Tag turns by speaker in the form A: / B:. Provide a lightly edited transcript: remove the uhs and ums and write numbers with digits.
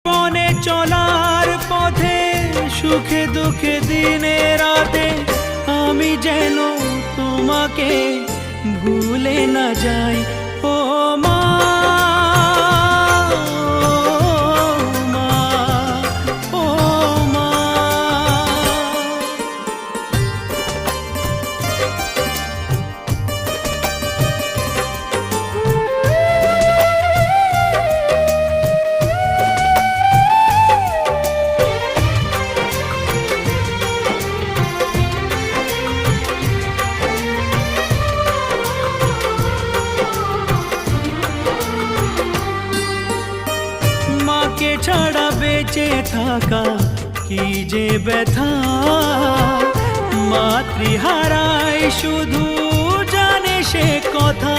A: জীবনে চলার পথে সুখে দুঃখে দিনে রাতে আমি যেন তোমাকে ভুলে না যাই। ও মা, ও মা, মাকে ছাড়া বেঁচে থাকা কি যে ব্যথা, মাতৃহারায় শুধু জানে সে কথা।